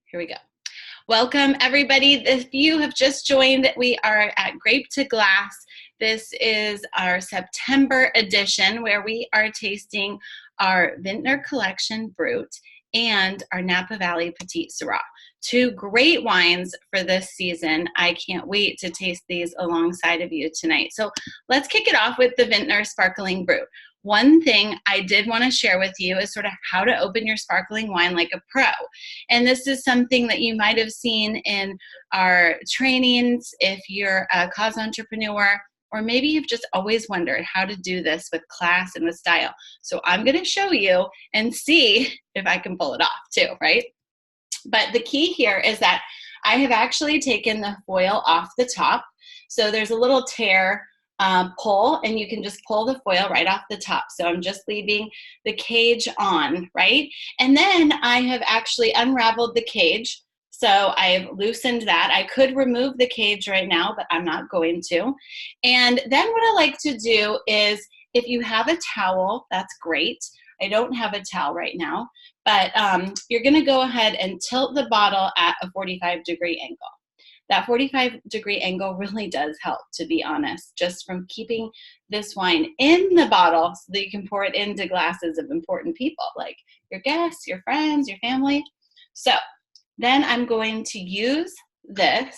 Here we go. Welcome, everybody. If you have just joined, we are at Grape to Glass. This is our September edition where we are tasting our Vintner Collection Brut and our Napa Valley Petite Syrah. Two great wines for this season. I can't wait to taste these alongside of you tonight. So let's kick it off with the Vintner Sparkling Brut. One thing I did want to share with you is sort of how to open your sparkling wine like a pro. And this is something that you might have seen in our trainings if you're a cause entrepreneur, or maybe you've just always wondered how to do this with class and with style. So I'm going to show you and see if I can pull it off too, right? But the key here is that I have actually taken the foil off the top. So there's a little tear pull, and you can just pull the foil right off the top. So I'm just leaving the cage on, right? And then I have actually unraveled the cage. So I've loosened that. I could remove the cage right now, but I'm not going to. And then what I like to do is, if you have a towel, that's great. I don't have a towel right now, but you're gonna go ahead and tilt the bottle at a 45-degree angle. That 45-degree angle really does help, to be honest, just from keeping this wine in the bottle so that you can pour it into glasses of important people, like your guests, your friends, your family. So then I'm going to use this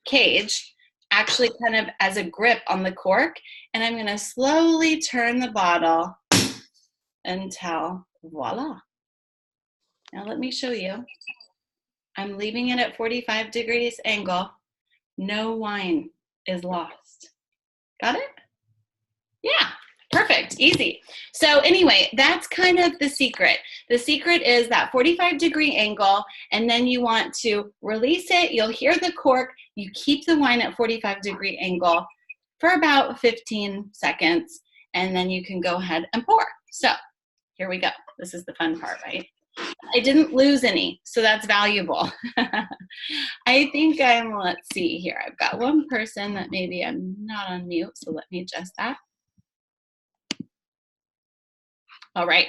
cage actually kind of as a grip on the cork, and I'm gonna slowly turn the bottle until voila. Now let me show you. I'm leaving it at 45 degrees angle. No wine is lost. Got it? Yeah, perfect, easy. So anyway, that's kind of the secret. The secret is that 45-degree angle, and then you want to release it. You'll hear the cork. You keep the wine at 45-degree angle for about 15 seconds, and then you can go ahead and pour. So here we go. This is the fun part, right? I didn't lose any, so that's valuable. I think let's see here. I've got one person that maybe I'm not on mute, so let me adjust that. All right.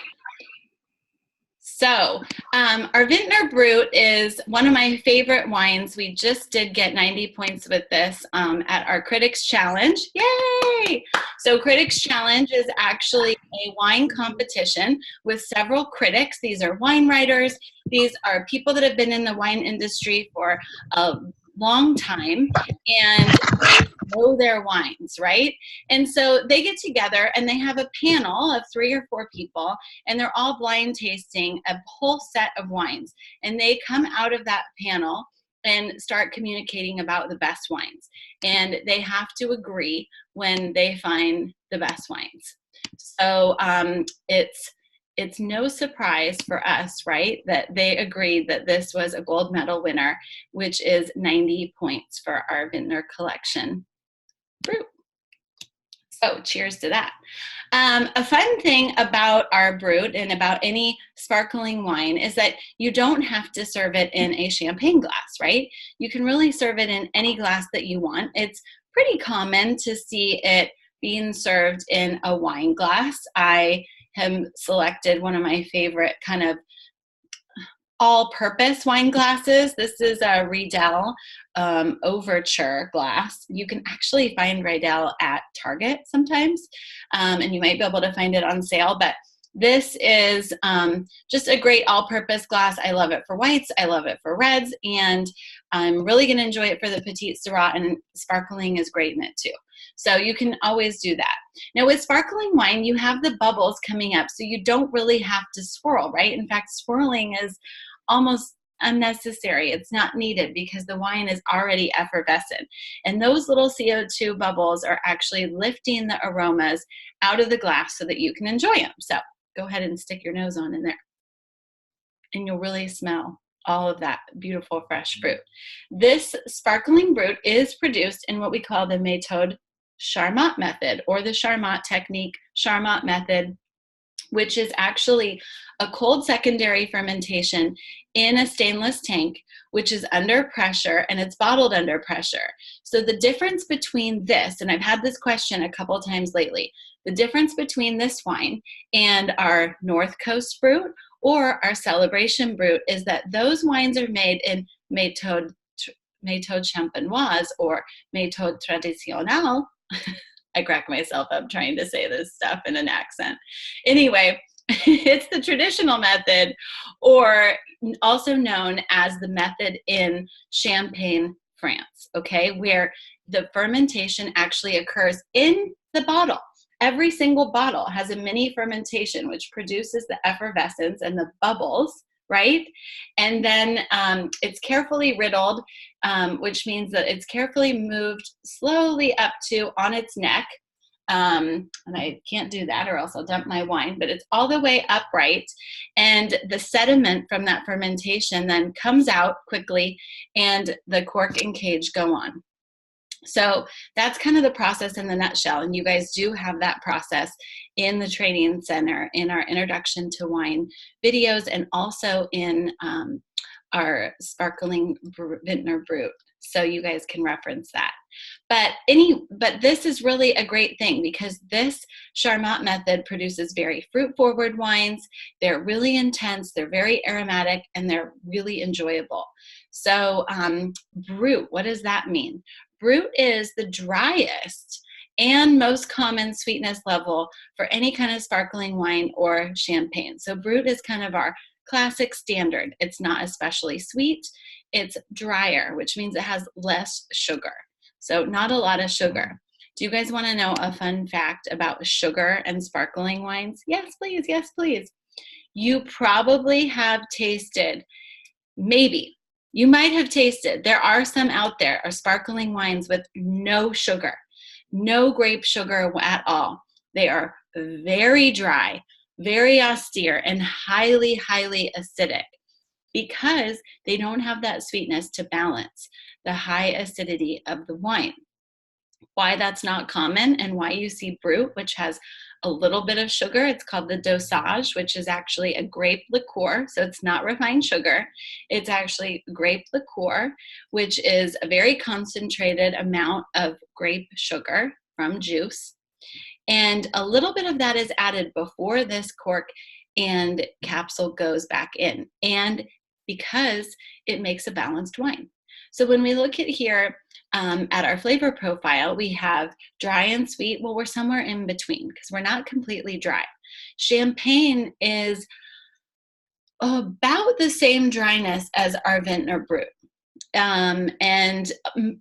So our Vintner Brut is one of my favorite wines. We just did get 90 points with this at our Critics Challenge. Yay! So Critics Challenge is actually a wine competition with several critics. These are wine writers. These are people that have been in the wine industry for a long time, and they know their wines, right? And so they get together and they have a panel of 3 or 4 people, and they're all blind tasting a whole set of wines. And they come out of that panel and start communicating about the best wines. And they have to agree when they find the best wines. So it's no surprise for us, right, that they agreed that this was a gold medal winner, which is 90 points for our Vintner Collection Brut. So cheers to that. A fun thing about our Brut and about any sparkling wine is that you don't have to serve it in a champagne glass, right? You can really serve it in any glass that you want. It's pretty common to see it being served in a wine glass. I have selected one of my favorite kind of all-purpose wine glasses. This is a Riedel Overture glass. You can actually find Riedel at Target sometimes, and you might be able to find it on sale, but this is just a great all-purpose glass. I love it for whites, I love it for reds, and I'm really gonna enjoy it for the Petite Syrah, and sparkling is great in it too. So you can always do that. Now with sparkling wine, you have the bubbles coming up, so you don't really have to swirl, right? In fact, swirling is almost unnecessary. It's not needed because the wine is already effervescent. And those little CO2 bubbles are actually lifting the aromas out of the glass so that you can enjoy them. So go ahead and stick your nose on in there, and you'll really smell all of that beautiful fresh fruit. This sparkling Brut is produced in what we call the méthode Charmat method, or the Charmat technique, Charmat method, which is actually a cold secondary fermentation in a stainless tank, which is under pressure, and it's bottled under pressure. So the difference between this, and I've had this question a couple times lately, the difference between this wine and our North Coast Brut Or our celebration Brut is that those wines are made in méthode champenoise or méthode traditionnelle. I crack myself up trying to say this stuff in an accent. Anyway, it's the traditional method, or also known as the method in Champagne, France, okay, where the fermentation actually occurs in the bottle. Every single bottle has a mini fermentation, which produces the effervescence and the bubbles, right? And then it's carefully riddled, which means that it's carefully moved slowly up to on its neck. And I can't do that or else I'll dump my wine, but it's all the way upright. And the sediment from that fermentation then comes out quickly and the cork and cage go on. So that's kind of the process in the nutshell. And you guys do have that process in the training center in our Introduction to Wine videos and also in our Sparkling Vintner Brut. So you guys can reference that. But this is really a great thing because this Charmat method produces very fruit-forward wines. They're really intense, they're very aromatic, and they're really enjoyable. So Brut, what does that mean? Brut is the driest and most common sweetness level for any kind of sparkling wine or champagne. So Brut is kind of our classic standard. It's not especially sweet. It's drier, which means it has less sugar. So not a lot of sugar. Do you guys want to know a fun fact about sugar and sparkling wines? Yes, please. Yes, please. You probably have tasted, maybe, you might have tasted, there are some out there, are sparkling wines with no sugar, no grape sugar at all. They are very dry, very austere, and highly, highly acidic because they don't have that sweetness to balance the high acidity of the wine. Why that's not common and why you see Brut, which has a little bit of sugar. It's called the dosage, which is actually a grape liqueur. So it's not refined sugar. It's actually grape liqueur, which is a very concentrated amount of grape sugar from juice. And a little bit of that is added before this cork and capsule goes back in. And because it makes a balanced wine. So when we look at here at our flavor profile, we have dry and sweet. Well, we're somewhere in between because we're not completely dry. Champagne is about the same dryness as our Vintner Brut. And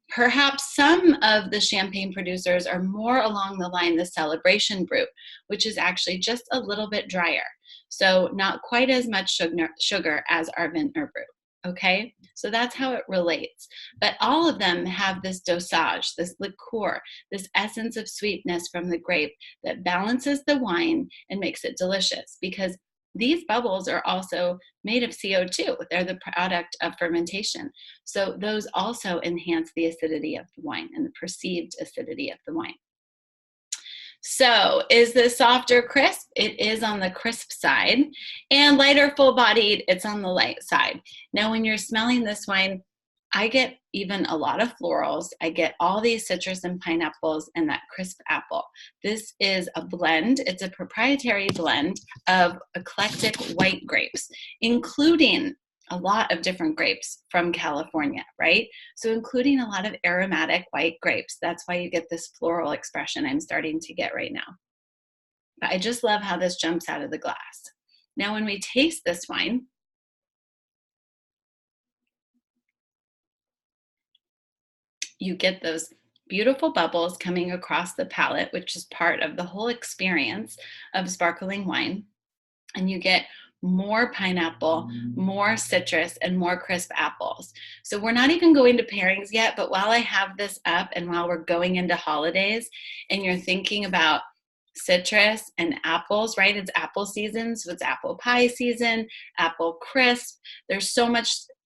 perhaps some of the champagne producers are more along the line the Celebration Brut, which is actually just a little bit drier. So not quite as much sugar as our Vintner Brut. Okay, so that's how it relates. But all of them have this dosage, this liqueur, this essence of sweetness from the grape that balances the wine and makes it delicious because these bubbles are also made of CO2. They're the product of fermentation. So those also enhance the acidity of the wine and the perceived acidity of the wine. So is this soft or crisp? It is on the crisp side. And lighter, full-bodied, it's on the light side. Now, when you're smelling this wine, I get even a lot of florals. I get all these citrus and pineapples and that crisp apple. This is a blend. It's a proprietary blend of eclectic white grapes, including a lot of different grapes from California, right? So including a lot of aromatic white grapes. That's why you get this floral expression I'm starting to get right now. But I just love how this jumps out of the glass. Now, when we taste this wine, you get those beautiful bubbles coming across the palate, which is part of the whole experience of sparkling wine. And you get more pineapple, more citrus, and more crisp apples. So we're not even going to pairings yet, but while I have this up and while we're going into holidays and you're thinking about citrus and apples, right? It's apple season, so it's apple pie season, apple crisp. There's so much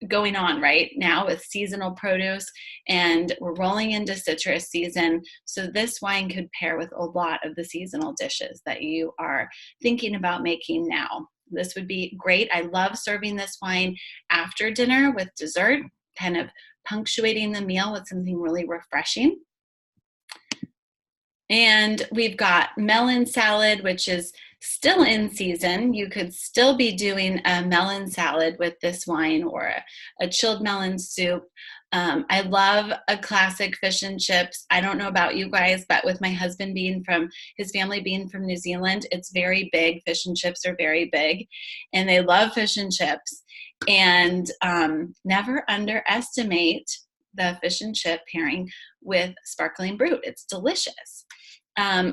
going on right now with seasonal produce, and we're rolling into citrus season. So this wine could pair with a lot of the seasonal dishes that you are thinking about making now. This would be great. I love serving this wine after dinner with dessert, kind of punctuating the meal with something really refreshing. And we've got melon salad, which is still in season, you could still be doing a melon salad with this wine, or a chilled melon soup. I love a classic fish and chips. I don't know about you guys, but with my husband his family being from New Zealand, it's very big. Fish and chips are very big, and they love fish and chips. And never underestimate the fish and chip pairing with sparkling Brut. It's delicious.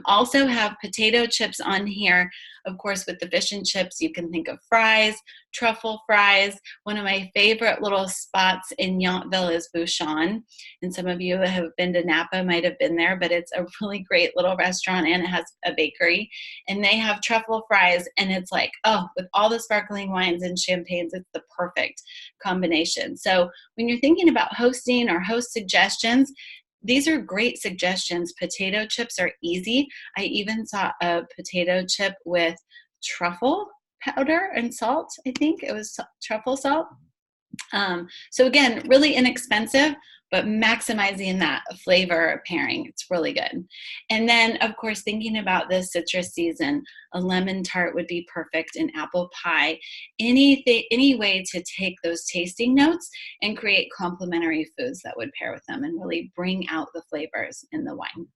Also have potato chips on here. Of course, with the fish and chips, you can think of fries, truffle fries. One of my favorite little spots in Yountville is Bouchon. And some of you that have been to Napa might have been there, but it's a really great little restaurant, and it has a bakery. And they have truffle fries, and it's like, oh, with all the sparkling wines and champagnes, it's the perfect combination. So when you're thinking about hosting or host suggestions, these are great suggestions. Potato chips are easy. I even saw a potato chip with truffle powder and salt. I think it was truffle salt. So again, really inexpensive, but maximizing that flavor pairing. It's really good. And then, of course, thinking about the citrus season, a lemon tart would be perfect, an apple pie, any way to take those tasting notes and create complementary foods that would pair with them and really bring out the flavors in the wine.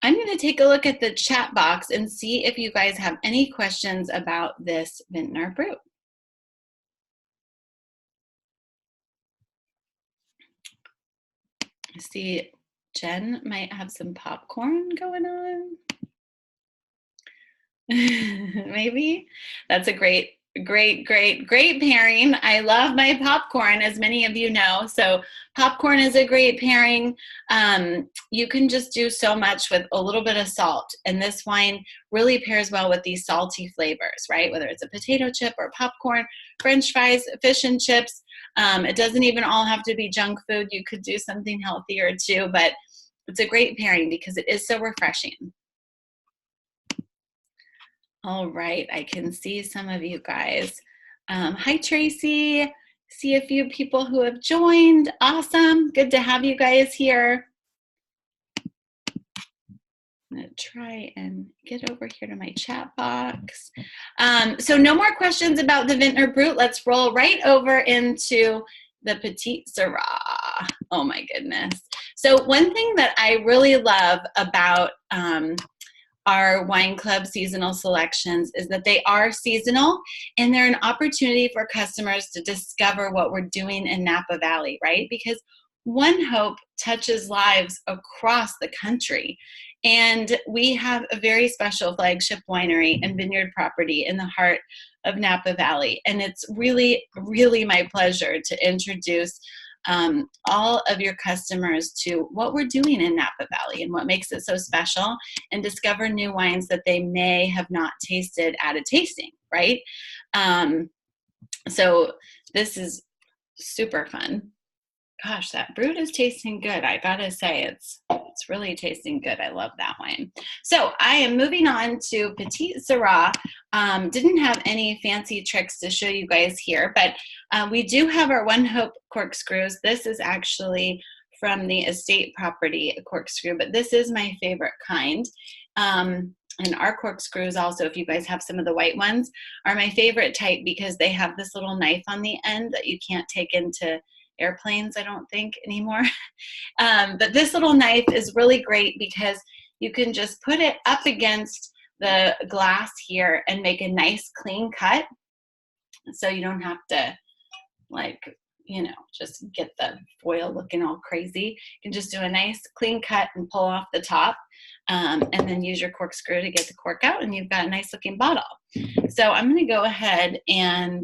I'm going to take a look at the chat box and see if you guys have any questions about this Vintner Brut. I see Jen might have some popcorn going on. Maybe. That's a great pairing. I love my popcorn, as many of you know. So popcorn is a great pairing. You can just do so much with a little bit of salt. And this wine really pairs well with these salty flavors, right? Whether it's a potato chip or popcorn, French fries, fish and chips. It doesn't even all have to be junk food. You could do something healthier too, but it's a great pairing because it is so refreshing. All right, I can see some of you guys. Hi, Tracy. See a few people who have joined. Awesome. Good to have you guys here. I'm going to try and get over here to my chat box. So no more questions about the Vintner Brut. Let's roll right over into the Petite Syrah. Oh my goodness. So one thing that I really love about our wine club seasonal selections is that they are seasonal, and they're an opportunity for customers to discover what we're doing in Napa Valley, right? Because One Hope touches lives across the country. And we have a very special flagship winery and vineyard property in the heart of Napa Valley. And it's really, really my pleasure to introduce all of your customers to what we're doing in Napa Valley and what makes it so special, and discover new wines that they may have not tasted at a tasting, right? So this is super fun. Gosh, that Brut is tasting good. I gotta say, it's really tasting good. I love that wine. So I am moving on to Petite Syrah. Didn't have any fancy tricks to show you guys here, but we do have our One Hope corkscrews. This is actually from the estate property corkscrew, but this is my favorite kind. And our corkscrews also, if you guys have some of the white ones, are my favorite type because they have this little knife on the end that you can't take into airplanes, I don't think, anymore. But this little knife is really great because you can just put it up against the glass here and make a nice clean cut. So you don't have to, like, you know, just get the foil looking all crazy. You can just do a nice clean cut and pull off the top, and then use your corkscrew to get the cork out, and you've got a nice looking bottle. So I'm going to go ahead and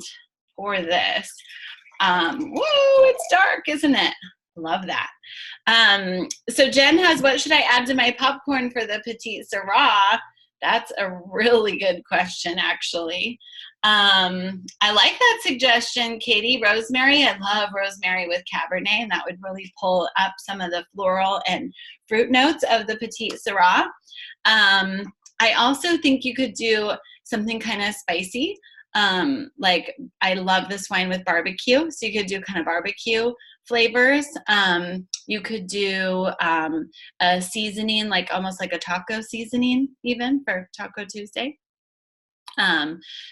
pour this. Whoa, it's dark, isn't it? Love that. So Jen has, what should I add to my popcorn for the Petite Syrah? That's a really good question, actually. I like that suggestion, Katie. Rosemary, I love rosemary with Cabernet, and that would really pull up some of the floral and fruit notes of the Petite Syrah. I also think you could do something kind of spicy. Like I love this wine with barbecue, so you could do kind of barbecue flavors. You could do a seasoning, like almost like a taco seasoning, even for Taco Tuesday.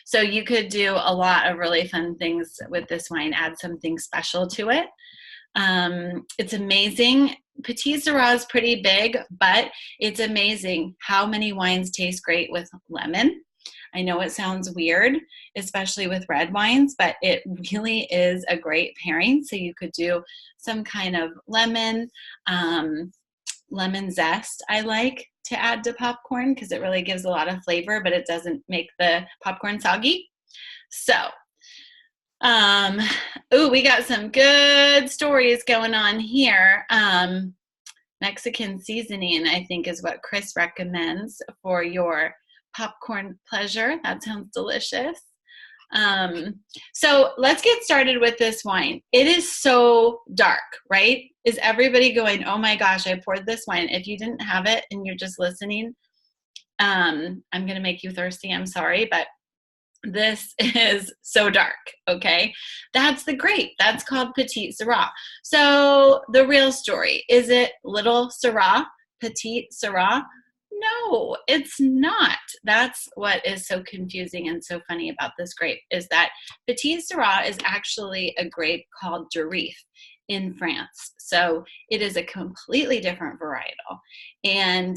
So you could do a lot of really fun things with this wine, add something special to it. It's amazing. Petite Syrah is pretty big, but it's amazing how many wines taste great with lemon. I know it sounds weird, especially with red wines, but it really is a great pairing. So you could do some kind of lemon zest, I like to add to popcorn because it really gives a lot of flavor, but it doesn't make the popcorn soggy. So, we got some good stories going on here. Mexican seasoning, I think, is what Chris recommends for your popcorn pleasure. That sounds delicious. So let's get started with this wine. It is so dark, right? Is everybody going, oh my gosh, I poured this wine. If you didn't have it and you're just listening, I'm going to make you thirsty. I'm sorry, but this is so dark, okay? That's the grape. That's called Petite Syrah. So the real story, is it little Syrah, Petite Syrah? No, it's not. That's what is so confusing and so funny about this grape, is that Petite Syrah is actually a grape called Durif in France. So it is a completely different varietal. And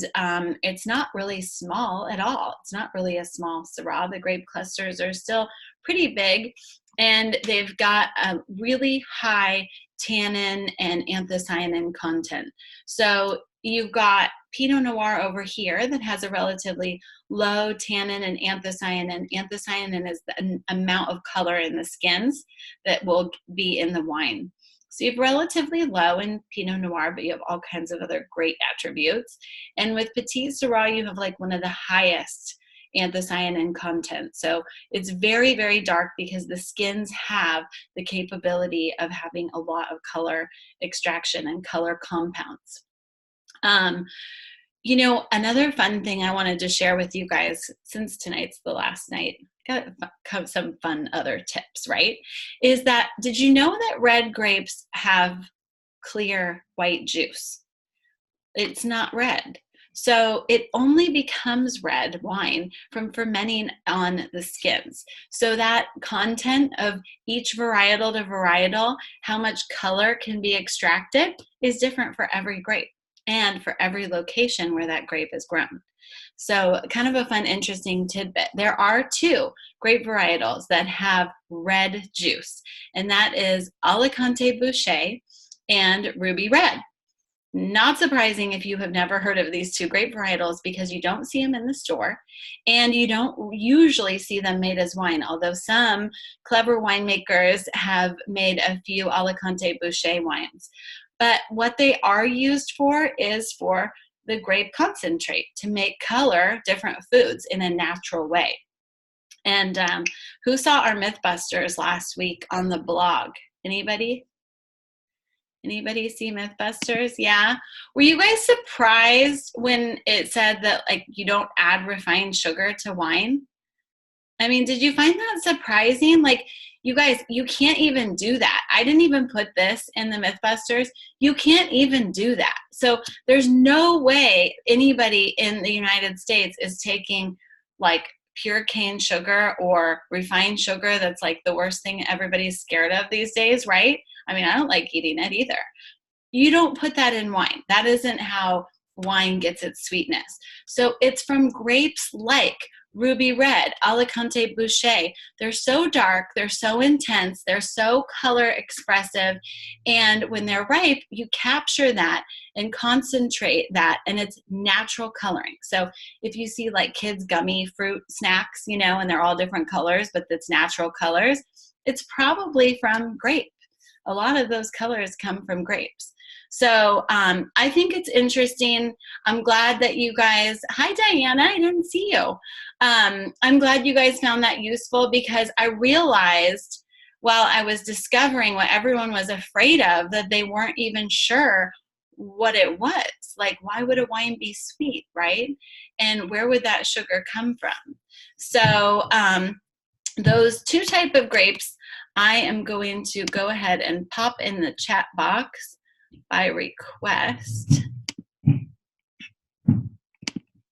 it's not really small at all. It's not really a small Syrah. The grape clusters are still pretty big, and they've got a really high tannin and anthocyanin content. So you've got Pinot Noir over here that has a relatively low tannin and anthocyanin. Anthocyanin is the amount of color in the skins that will be in the wine. So you have relatively low in Pinot Noir, but you have all kinds of other great attributes. And with Petite Syrah, you have like one of the highest anthocyanin content. So it's very, very dark because the skins have the capability of having a lot of color extraction and color compounds. You know, another fun thing I wanted to share with you guys, since tonight's the last night, got some fun other tips, right? Is that, did you know that red grapes have clear white juice? It's not red. So it only becomes red wine from fermenting on the skins. So that content of each varietal to varietal, how much color can be extracted, is different for every grape and for every location where that grape is grown. So kind of a fun, interesting tidbit. There are two grape varietals that have red juice, and that is Alicante Bouschet and Ruby Red. Not surprising if you have never heard of these two grape varietals, because you don't see them in the store and you don't usually see them made as wine, although some clever winemakers have made a few Alicante Bouschet wines. But what they are used for is for the grape concentrate to make color different foods in a natural way. And who saw our Mythbusters last week on the blog? Anybody? Anybody see Mythbusters? Yeah. Were you guys surprised when it said that like you don't add refined sugar to wine? I mean, did you find that surprising? Like, you guys, you can't even do that. I didn't even put this in the Mythbusters. You can't even do that. So there's no way anybody in the United States is taking like pure cane sugar or refined sugar. That's like the worst thing everybody's scared of these days, right? I mean, I don't like eating it either. You don't put that in wine. That isn't how wine gets its sweetness. So it's from grapes like Ruby Red, Alicante Bouschet. They're so dark, they're so intense, they're so color expressive, and when they're ripe, you capture that and concentrate that, and it's natural coloring. So if you see like kids' gummy fruit snacks, you know, and they're all different colors, but it's natural colors, it's probably from grape. A lot of those colors come from grapes. So I think it's interesting. I'm glad that you guys, hi Diana, I didn't see you. I'm glad you guys found that useful, because I realized while I was discovering what everyone was afraid of, that they weren't even sure what it was. Like, why would a wine be sweet, right? And where would that sugar come from? So those two type of grapes, I am going to go ahead and pop in the chat box by request.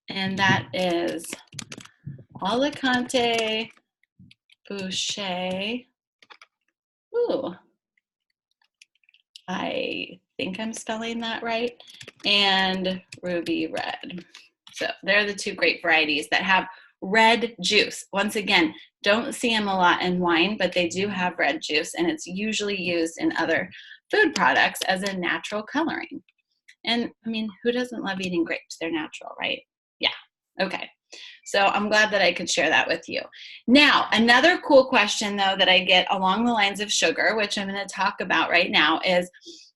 And that is Alicante, Boucher. Ooh, I think I'm spelling that right. And Ruby Red. So they're the two grape varieties that have red juice. Once again, don't see them a lot in wine, but they do have red juice, and it's usually used in other food products as a natural coloring. And I mean, who doesn't love eating grapes? They're natural, right? Yeah, okay. So I'm glad that I could share that with you. Now, another cool question though that I get along the lines of sugar, which I'm gonna talk about right now, is,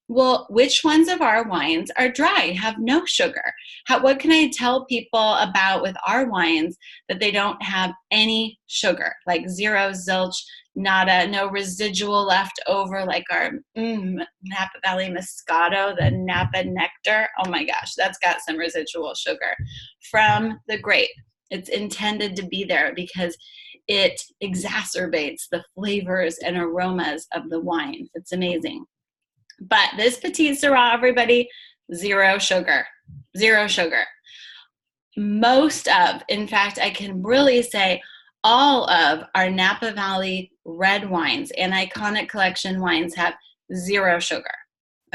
well, which ones of our wines are dry, have no sugar? What can I tell people about with our wines that they don't have any sugar, like zero, zilch, nada, no residual left over, like our Napa Valley Moscato, the Napa Nectar? Oh my gosh, that's got some residual sugar from the grape. It's intended to be there because it exacerbates the flavors and aromas of the wine. It's amazing. But this Petite Syrah, everybody, zero sugar, zero sugar. Most of, in fact, I can really say all of our Napa Valley red wines and Iconic Collection wines have zero sugar,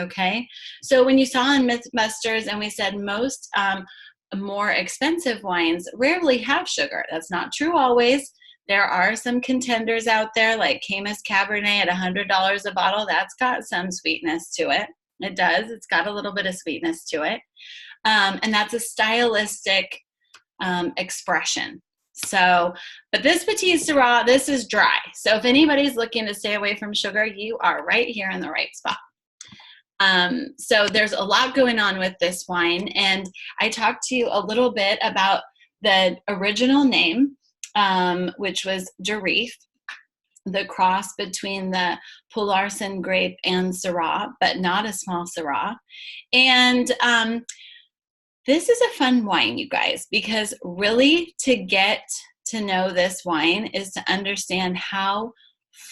okay? So when you saw in Mythbusters and we said most more expensive wines rarely have sugar, that's not true always. There are some contenders out there like Caymus Cabernet at $100 a bottle. That's got some sweetness to it. It does. It's got a little bit of sweetness to it. And that's a stylistic expression. So, but this Petite Syrah, this is dry. So if anybody's looking to stay away from sugar, you are right here in the right spot. So there's a lot going on with this wine. And I talked to you a little bit about the original name, which was Jarif, the cross between the Poularson grape and Syrah, but not a small Syrah. And this is a fun wine, you guys, because really to get to know this wine is to understand how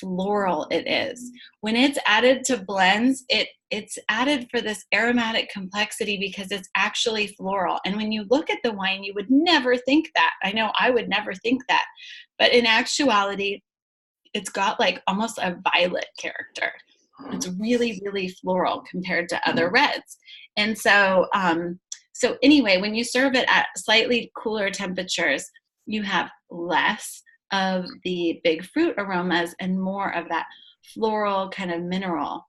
floral it is. When it's added to blends, it's added for this aromatic complexity because it's actually floral. And when you look at the wine, you would never think that. I know I would never think that. But in actuality, it's got like almost a violet character. It's really, really floral compared to other reds. And so, so anyway, when you serve it at slightly cooler temperatures, you have less of the big fruit aromas and more of that floral kind of mineral.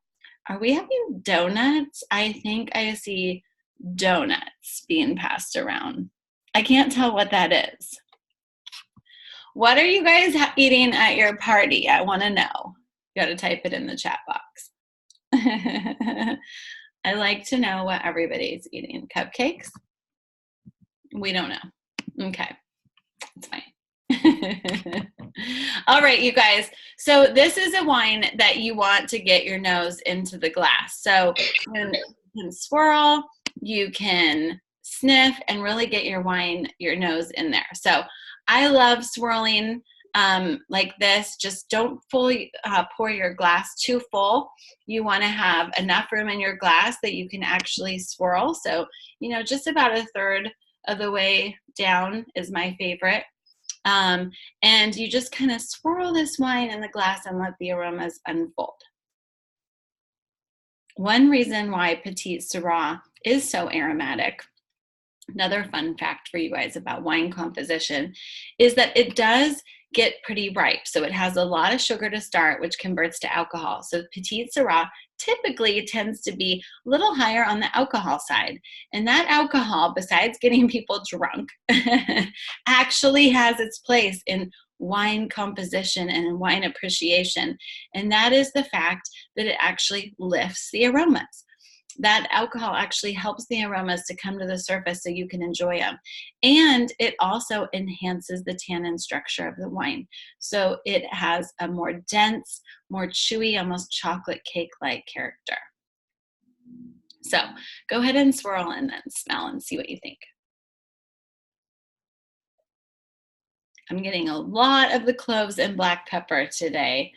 Are we having donuts? I think I see donuts being passed around. I can't tell what that is. What are you guys eating at your party? I want to know. You got to type it in the chat box. I like to know what everybody's eating. Cupcakes? We don't know. Okay, it's fine. All right, you guys. So this is a wine that you want to get your nose into the glass. So you can swirl, you can sniff, and really get your nose in there. So I love swirling like this. Just don't fully pour your glass too full. You want to have enough room in your glass that you can actually swirl. So, you know, just about a third of the way down is my favorite. And you just kind of swirl this wine in the glass and let the aromas unfold. One reason why Petite Syrah is so aromatic, another fun fact for you guys about wine composition, is that it does get pretty ripe. So it has a lot of sugar to start, which converts to alcohol. So Petite Syrah typically tends to be a little higher on the alcohol side. And that alcohol, besides getting people drunk, actually has its place in wine composition and in wine appreciation. And that is the fact that it actually lifts the aromas. That alcohol actually helps the aromas to come to the surface so you can enjoy them. And it also enhances the tannin structure of the wine. So it has a more dense, more chewy, almost chocolate cake-like character. So go ahead and swirl and then smell and see what you think. I'm getting a lot of the cloves and black pepper today.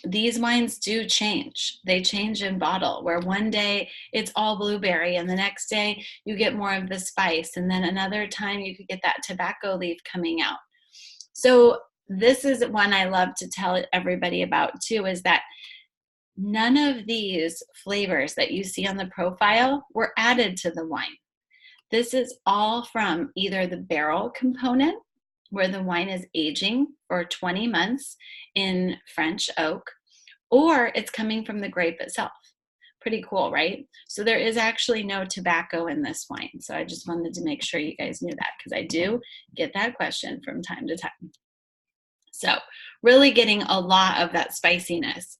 These wines do change. They change in bottle, where one day it's all blueberry and the next day you get more of the spice, and then another time you could get that tobacco leaf coming out. So this is one I love to tell everybody about too, is that none of these flavors that you see on the profile were added to the wine. This is all from either the barrel component, where the wine is aging for 20 months in French oak, or it's coming from the grape itself. Pretty cool, right? So there is actually no tobacco in this wine. So I just wanted to make sure you guys knew that, because I do get that question from time to time. So really getting a lot of that spiciness,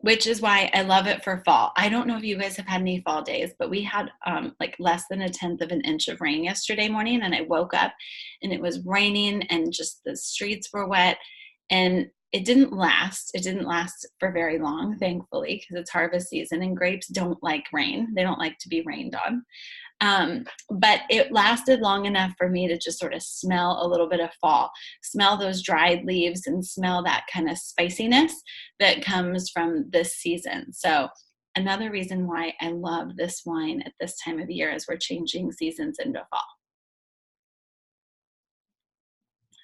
which is why I love it for fall. I don't know if you guys have had any fall days, but we had like less than 1/10 of an inch of rain yesterday morning, and I woke up and it was raining and just the streets were wet, and it didn't last. It didn't last for very long, thankfully, because it's harvest season and grapes don't like rain. They don't like to be rained on. But it lasted long enough for me to just sort of smell a little bit of fall, smell those dried leaves and smell that kind of spiciness that comes from this season. So another reason why I love this wine at this time of year as we're changing seasons into fall.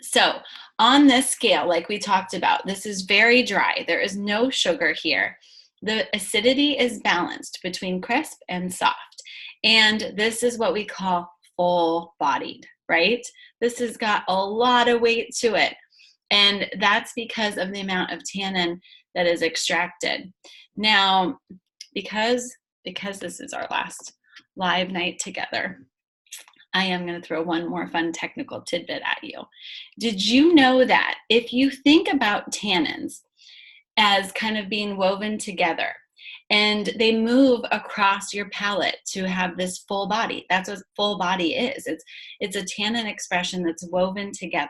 So on this scale, like we talked about, this is very dry. There is no sugar here. The acidity is balanced between crisp and soft. And this is what we call full-bodied, right? This has got a lot of weight to it. And that's because of the amount of tannin that is extracted. Now, because this is our last live night together, I am going to throw one more fun technical tidbit at you. Did you know that if you think about tannins as kind of being woven together and they move across your palate to have this full body, that's what full body is. It's a tannin expression that's woven together.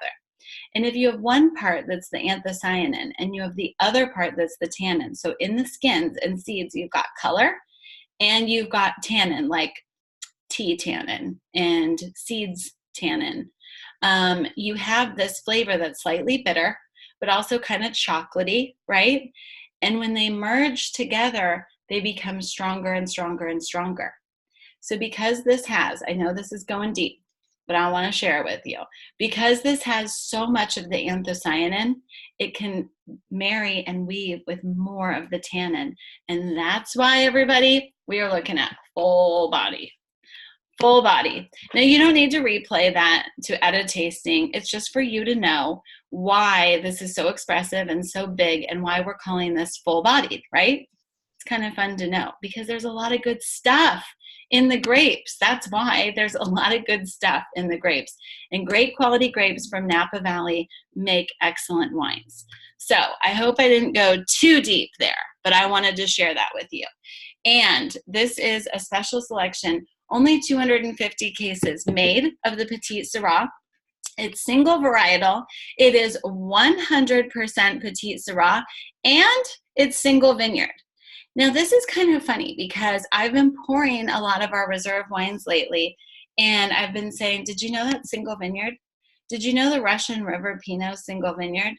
And if you have one part that's the anthocyanin and you have the other part that's the tannin, so in the skins and seeds, you've got color and you've got tannin, like tea tannin and seeds tannin. You have this flavor that's slightly bitter, but also kind of chocolatey, right? And when they merge together, they become stronger and stronger and stronger. So because this has, I know this is going deep, but I want to share it with you. Because this has so much of the anthocyanin, it can marry and weave with more of the tannin. And that's why, everybody, we are looking at full body. Full body. Now, you don't need to replay that to edit tasting. It's just for you to know why this is so expressive and so big and why we're calling this full bodied, right? It's kind of fun to know because there's a lot of good stuff in the grapes. That's why there's a lot of good stuff in the grapes. And great quality grapes from Napa Valley make excellent wines. So I hope I didn't go too deep there, but I wanted to share that with you. And this is a special selection, only 250 cases made of the Petite Syrah. It's single varietal. It is 100% Petite Syrah, and it's single vineyard. Now, this is kind of funny because I've been pouring a lot of our reserve wines lately, and I've been saying, did you know that's single vineyard? Did you know the Russian River Pinot single vineyard?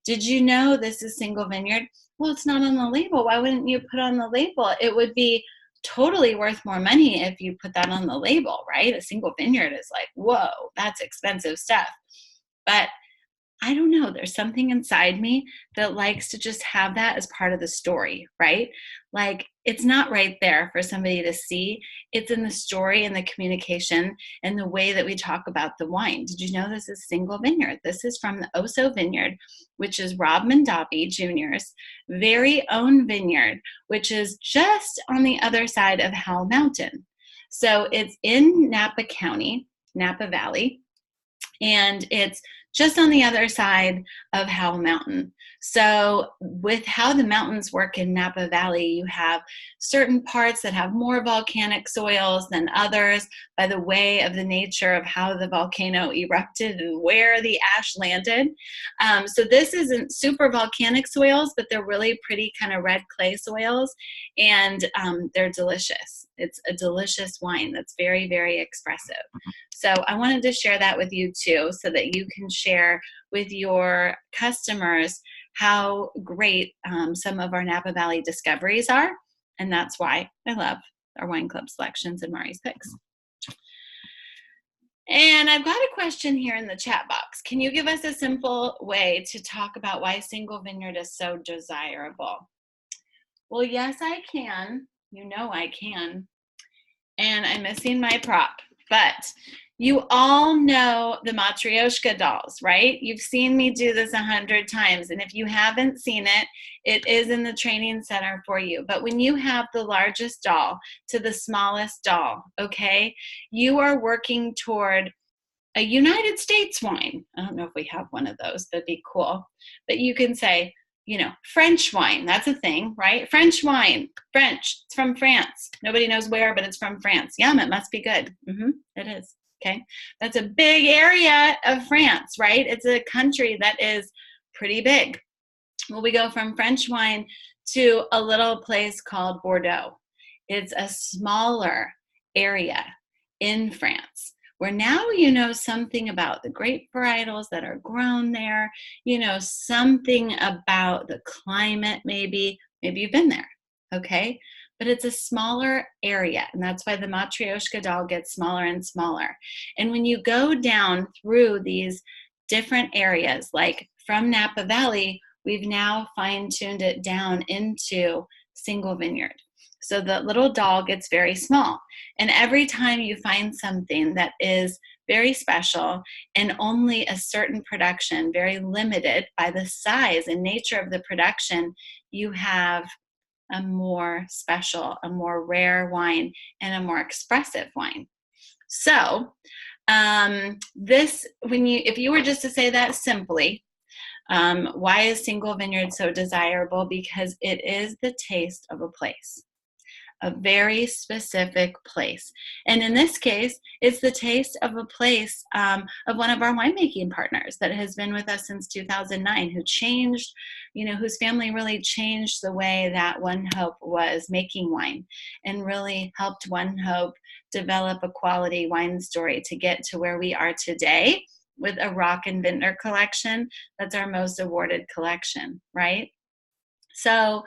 Did you know this is single vineyard? Well, it's not on the label. Why wouldn't you put on the label? It would be totally worth more money if you put that on the label, right? A single vineyard is like, whoa, that's expensive stuff. But I don't know, there's something inside me that likes to just have that as part of the story, right? Like, it's not right there for somebody to see. It's in the story and the communication and the way that we talk about the wine. Did you know this is single vineyard? This is from the Oso Vineyard, which is Rob Mondavi Jr.'s very own vineyard, which is just on the other side of Howell Mountain. So it's in Napa County, Napa Valley, and it's just on the other side of Howell Mountain. So with how the mountains work in Napa Valley, you have certain parts that have more volcanic soils than others by the way of the nature of how the volcano erupted and where the ash landed. So this isn't super volcanic soils, but they're really pretty kind of red clay soils, and they're delicious. It's a delicious wine that's very, very expressive. So I wanted to share that with you too, so that you can share with your customers how great some of our Napa Valley discoveries are. And that's why I love our wine club selections and Mari's picks. And I've got a question here in the chat box. Can you give us a simple way to talk about why single vineyard is so desirable? Well, yes, I can. You know I can. And I'm missing my prop. But you all know the Matryoshka dolls, right? You've seen me do this 100 times. And if you haven't seen it, it is in the training center for you. But when you have the largest doll to the smallest doll, okay, you are working toward a United States wine. I don't know if we have one of those. That'd be cool. But you can say, you know, French wine. That's a thing, right? French wine. French. It's from France. Nobody knows where, but it's from France. Yum, it must be good. It is. Okay. That's a big area of France, right? It's a country that is pretty big. Well, we go from French wine to a little place called Bordeaux. It's a smaller area in France, where now you know something about the grape varietals that are grown there, you know something about the climate, maybe you've been there, okay? But it's a smaller area, and that's why the Matryoshka doll gets smaller and smaller. And when you go down through these different areas, like from Napa Valley, we've now fine-tuned it down into single vineyard. So the little doll gets very small. And every time you find something that is very special and only a certain production, very limited by the size and nature of the production, you have a more special, a more rare wine and a more expressive wine. So if you were just to say that simply, why is single vineyard so desirable? Because it is the taste of a place. A very specific place. And in this case, it's the taste of a place of one of our winemaking partners that has been with us since 2009, who changed, whose family really changed the way that One Hope was making wine and really helped One Hope develop a quality wine story to get to where we are today with a Rock and Vintner collection. That's our most awarded collection, right? So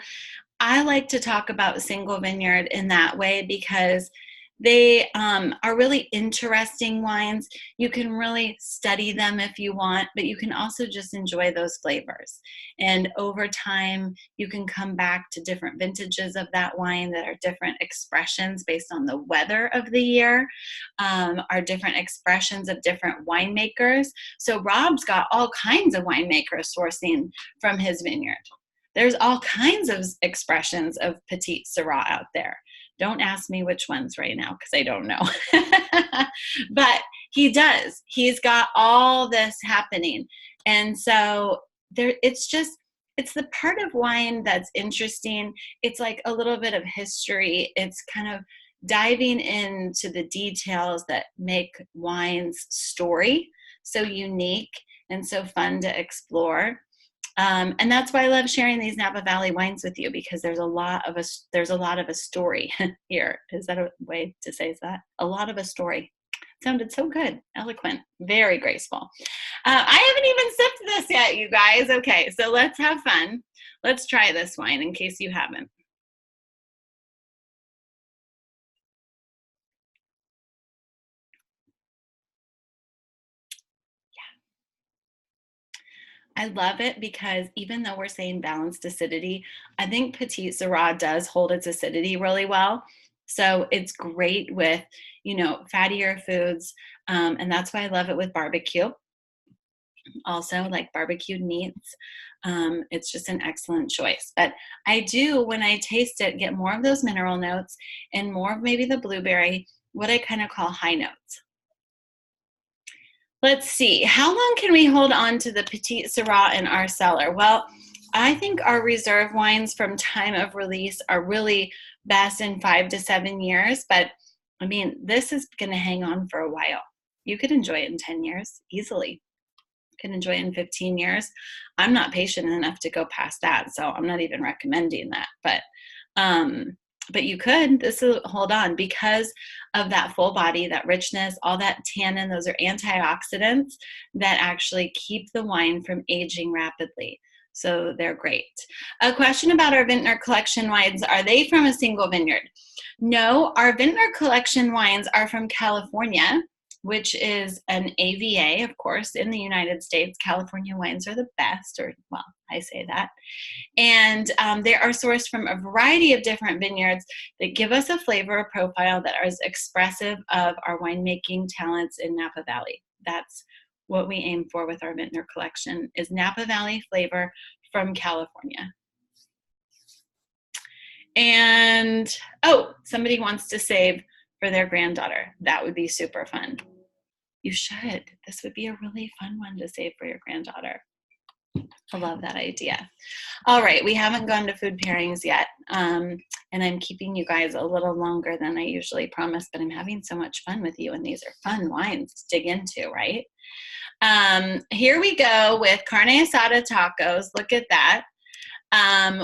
I like to talk about single vineyard in that way because they are really interesting wines. You can really study them if you want, but you can also just enjoy those flavors. And over time, you can come back to different vintages of that wine that are different expressions based on the weather of the year, are different expressions of different winemakers. So Rob's got all kinds of winemakers sourcing from his vineyard. There's all kinds of expressions of Petite Syrah out there. Don't ask me which ones right now because I don't know. But he does. He's got all this happening. And so it's the part of wine that's interesting. It's like a little bit of history. It's kind of diving into the details that make wine's story so unique and so fun to explore. And that's why I love sharing these Napa Valley wines with you, because there's a lot of a story here. Is that a way to say that? A lot of a story. Sounded so good, eloquent, very graceful. I haven't even sipped this yet, you guys. Okay, so let's have fun. Let's try this wine in case you haven't. I love it because even though we're saying balanced acidity, I think Petite Syrah does hold its acidity really well. So it's great with, fattier foods. And that's why I love it with barbecue. Also, like barbecued meats. It's just an excellent choice. But I do, when I taste it, get more of those mineral notes and more of maybe the blueberry, what I kind of call high notes. Let's see, how long can we hold on to the Petite Syrah in our cellar? Well, I think our reserve wines from time of release are really best in 5 to 7 years, but I mean, this is going to hang on for a while. You could enjoy it in 10 years easily. You can enjoy it in 15 years. I'm not patient enough to go past that, so I'm not even recommending that. But you could. This will hold on because of that full body, that richness, all that tannin. Those are antioxidants that actually keep the wine from aging rapidly. So they're great. A question about our Vintner collection wines. Are they from a single vineyard? No, our Vintner collection wines are from California, which is an AVA, of course, in the United States. California wines are the best, or well, I say that. And they are sourced from a variety of different vineyards that give us a flavor profile that is expressive of our winemaking talents in Napa Valley. That's what we aim for with our Vintner collection, is Napa Valley flavor from California. And, oh, somebody wants to save for their granddaughter. That would be super fun. You should. This would be a really fun one to save for your granddaughter. I love that idea. All right, we haven't gone to food pairings yet, and I'm keeping you guys a little longer than I usually promise, but I'm having so much fun with you, and these are fun wines to dig into, right? Here we go with Carne Asada tacos. Look at that.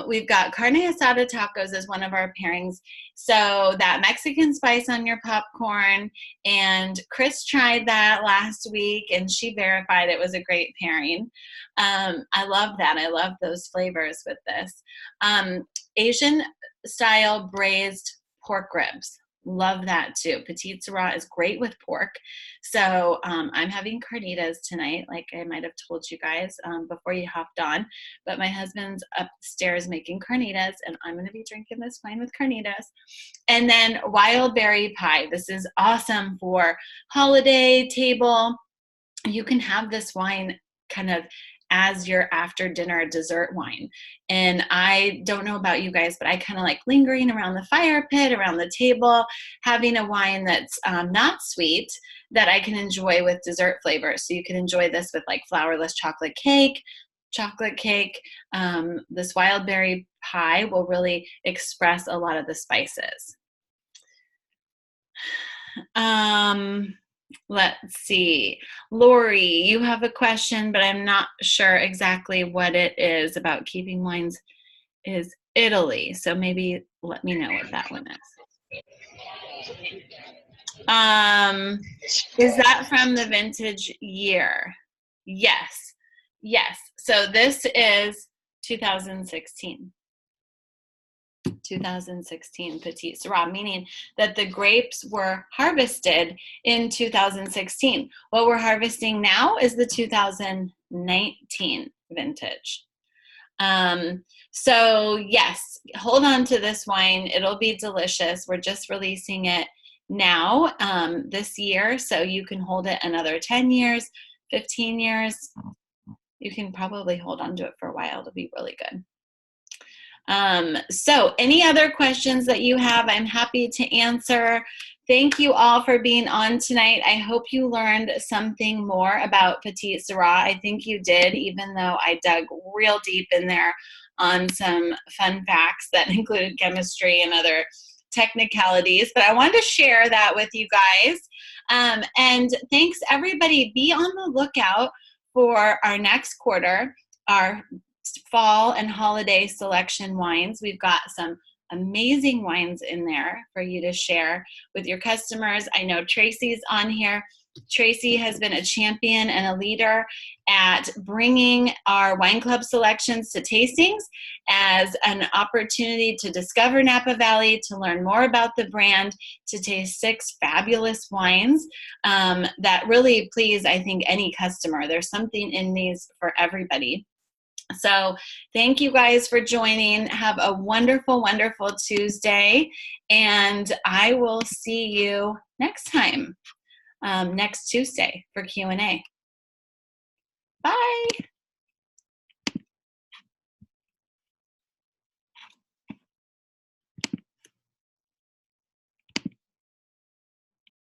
We've got Carne Asada tacos as one of our pairings. So that Mexican spice on your popcorn, and Chris tried that last week and she verified it was a great pairing. I love that. I love those flavors with this. Asian style braised pork ribs. Love that too. Petite Syrah is great with pork. So I'm having carnitas tonight, like I might have told you guys before you hopped on. But my husband's upstairs making carnitas, and I'm going to be drinking this wine with carnitas. And then wild berry pie. This is awesome for holiday table. You can have this wine kind of as your after dinner dessert wine. And I don't know about you guys, but I kind of like lingering around the fire pit, around the table, having a wine that's not sweet that I can enjoy with dessert flavors. So you can enjoy this with like flourless chocolate cake. This wild berry pie will really express a lot of the spices. Let's see. Lori, you have a question, but I'm not sure exactly what it is about keeping wines is Italy. So maybe let me know what that one is. Is that from the vintage year? Yes. Yes. So this is 2016. 2016 Petite Syrah, meaning that the grapes were harvested in 2016. What we're harvesting now is the 2019 vintage. So yes, hold on to this wine. It'll be delicious. We're just releasing it now this year, so you can hold it another 10 years, 15 years. You can probably hold on to it for a while. It'll be really good. So any other questions that you have, I'm happy to answer. Thank you all for being on tonight. I hope you learned something more about Petite Syrah. I think you did, even though I dug real deep in there on some fun facts that included chemistry and other technicalities. But I wanted to share that with you guys. And thanks, everybody. Be on the lookout for our next quarter, our fall and holiday selection wines. We've got some amazing wines in there for you to share with your customers. I know Tracy's on here. Tracy has been a champion and a leader at bringing our wine club selections to tastings as an opportunity to discover Napa Valley, to learn more about the brand, to taste 6 fabulous wines that really please, I think, any customer. There's something in these for everybody. So thank you guys for joining. Have a wonderful, wonderful Tuesday, and I will see you next time, next Tuesday for Q&A. Bye.